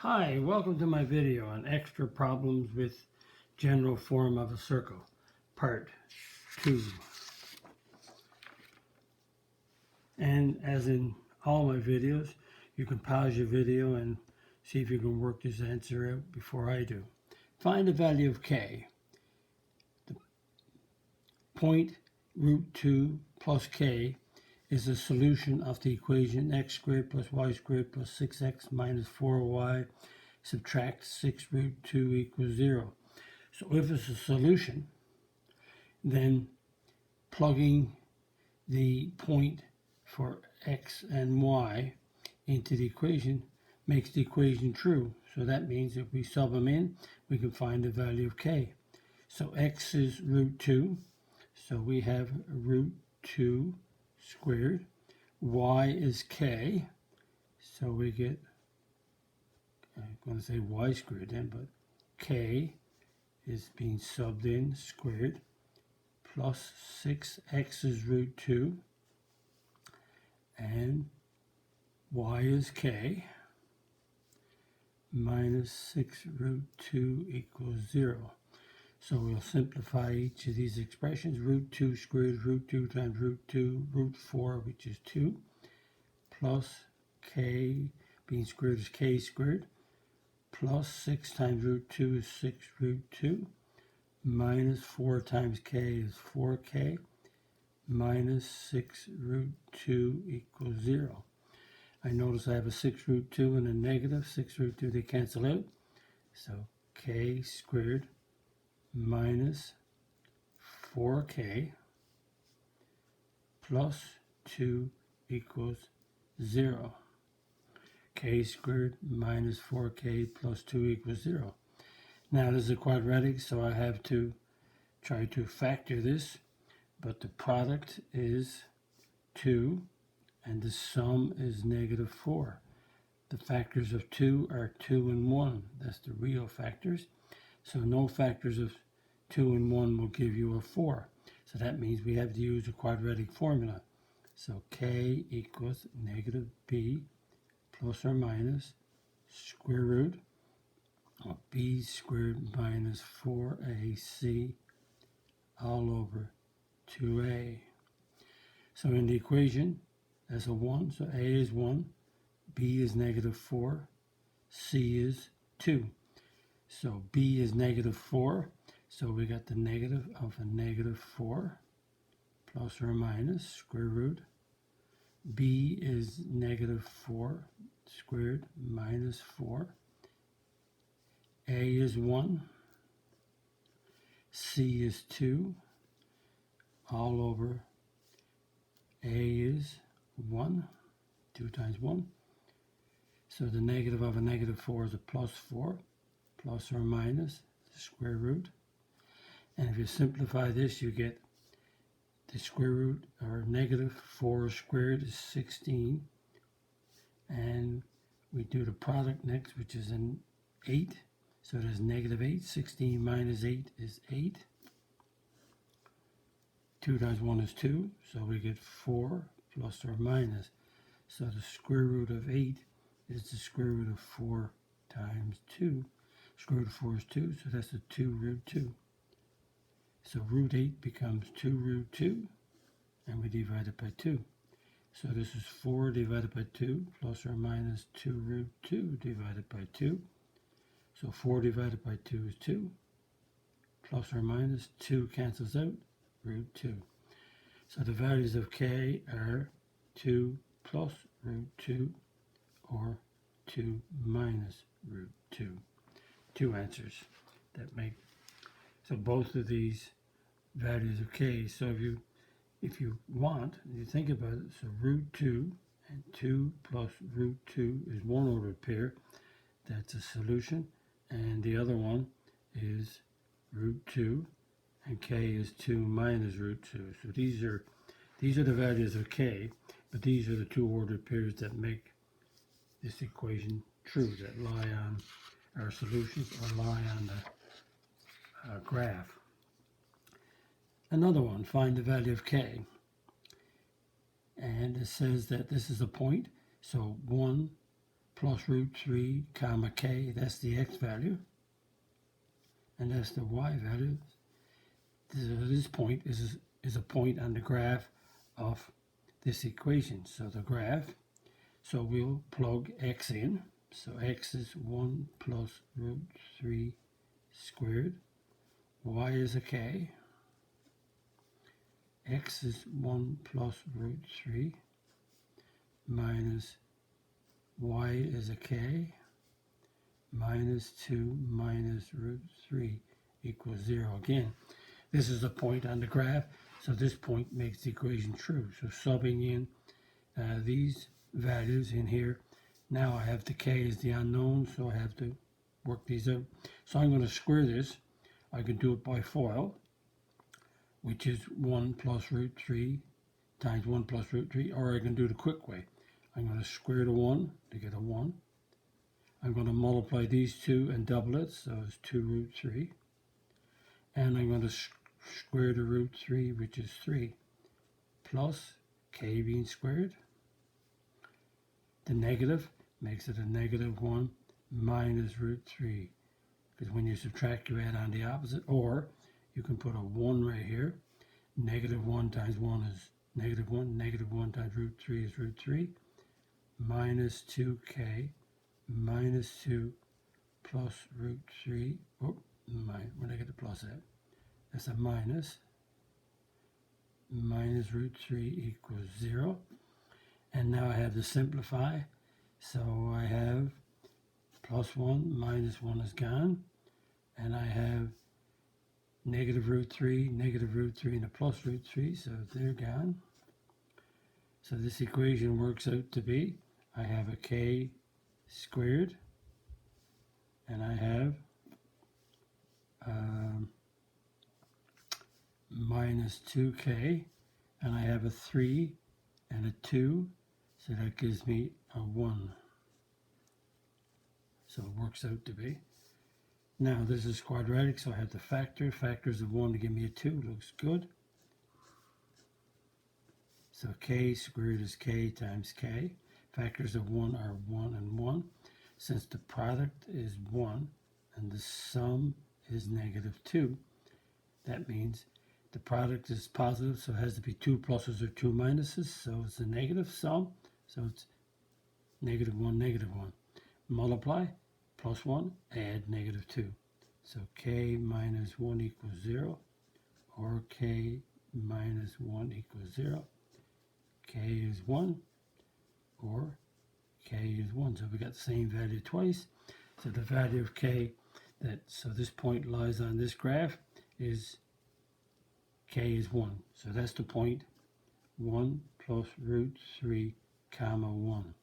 Hi, welcome to my video on extra problems with general form of a circle, part 2. And as in all my videos, you can pause your video and see if you can work this answer out before I do. Find the value of k. The point root 2 plus k is the solution of the equation x squared plus y squared plus 6x minus 4y subtract 6 root 2 equals 0. So if it's a solution, then plugging the point for x and y into the equation makes the equation true. So that means if we sub them in, we can find the value of k. So x is root 2, so we have root 2 squared. Y is k, so we get, I'm going to say y squared then, but k is being subbed in squared plus 6x is root 2 and y is k minus 6 root 2 equals 0. So we'll simplify each of these expressions. Root 2 squared is root 2 times root 2, root 4, which is 2, plus k being squared is k squared, plus 6 times root 2 is 6 root 2, minus 4 times k is 4k, minus 6 root 2 equals 0. I notice I have a 6 root 2 and a negative. 6 root 2, they cancel out. So k squared minus 4k plus 2 equals 0. K squared minus 4k plus 2 equals 0. Now this is a quadratic, so I have to try to factor this, but the product is 2 and the sum is negative 4. The factors of 2 are 2 and 1. That's the real factors. So no factors of 2 and 1 will give you a 4. So that means we have to use a quadratic formula. So k equals negative b plus or minus square root of b squared minus 4ac all over 2a. So in the equation, that's a 1. So a is 1, b is negative 4, c is 2. So b is negative 4. So we got the negative of a negative 4 plus or minus square root. B is negative 4 squared minus 4. A is 1. C is 2 all over A is 1. 2 times 1. So the negative of a negative 4 is a plus 4, plus or minus the square root. And if you simplify this, you get the square root, or negative 4 squared is 16. And we do the product next, which is an 8. So there's negative 8. 16 minus 8 is 8. 2 times 1 is 2. So we get 4 plus or minus. So the square root of 8 is the square root of 4 times 2. Square root of 4 is 2, so that's a 2 root 2. So root 8 becomes 2 root 2, and we divide it by 2. So this is 4 divided by 2 plus or minus 2 root 2 divided by 2. So 4 divided by 2 is 2, plus or minus 2 cancels out, root 2. So the values of k are 2 plus root 2 or 2 minus root 2. Two answers that make, so both of these values of k. So if you want, you think about it, so root 2 and 2 plus root 2 is one ordered pair. That's a solution. And the other one is root 2 and k is 2 minus root 2. So these are the values of k, but these are the two ordered pairs that make this equation true, that lie on our solutions or lie on the graph. Another one, find the value of k. And it says that this is a point, so 1 plus root 3 comma k, that's the x value, and that's the y value. This point is a point on the graph of this equation. So the graph, so we'll plug x in. So x is 1 plus root 3 squared. Y is a k. X is 1 plus root 3 minus y is a k minus 2 minus root 3 equals 0. Again, this is a point on the graph, so this point makes the equation true. So subbing in these values in here, now I have the k as the unknown, so I have to work these out. So I'm going to square this. I can do it by FOIL, which is 1 plus root 3 times 1 plus root 3, or I can do the quick way. I'm going to square the 1 to get a 1. I'm going to multiply these two and double it, so it's 2 root 3. And I'm going to square the root 3, which is 3, plus k being squared. The negative makes it a negative 1 minus root 3. Because when you subtract, you add on the opposite. Or you can put a 1 right here. Negative 1 times 1 is negative 1. Negative 1 times root 3 is root 3. Minus 2k minus 2 plus root 3. Oh, where did I get the plus at? That's a minus. Minus root 3 equals 0. And now I have to simplify. So I have plus 1 minus 1 is gone. And I have negative root 3, and a plus root 3, so they're gone. So this equation works out to be, I have a k squared, and I have minus 2k, and I have a 3 and a 2, so that gives me a 1. So it works out to be. Now this is quadratic, so I have to factor. Factors of 1 to give me a 2. Looks good. So k squared is k times k. Factors of 1 are 1 and 1. Since the product is 1 and the sum is negative 2, that means the product is positive, so it has to be 2 pluses or 2 minuses. So it's a negative sum. So it's negative 1, negative 1. Multiply. Plus 1, add negative 2. So k minus 1 equals 0, or k minus 1 equals 0. K is 1, or k is 1. So we got the same value twice. So the value of k, so this point lies on this graph, is k is 1. So that's the point 1 plus root 3 comma 1.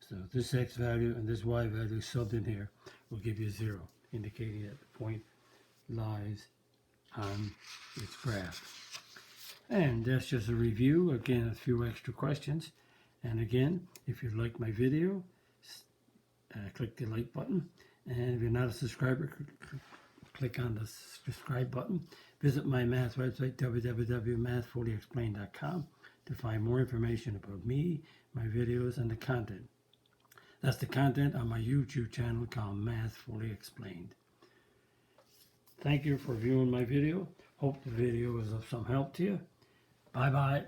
So this x value and this y value subbed in here will give you 0, indicating that the point lies on its graph. And that's just a review. Again, a few extra questions. And again, if you like my video, click the like button. And if you're not a subscriber, click on the subscribe button. Visit my math website, www.mathfullyexplained.com, to find more information about me, my videos, and the content. That's the content on my YouTube channel called Math Fully Explained. Thank you for viewing my video. Hope the video was of some help to you. Bye-bye.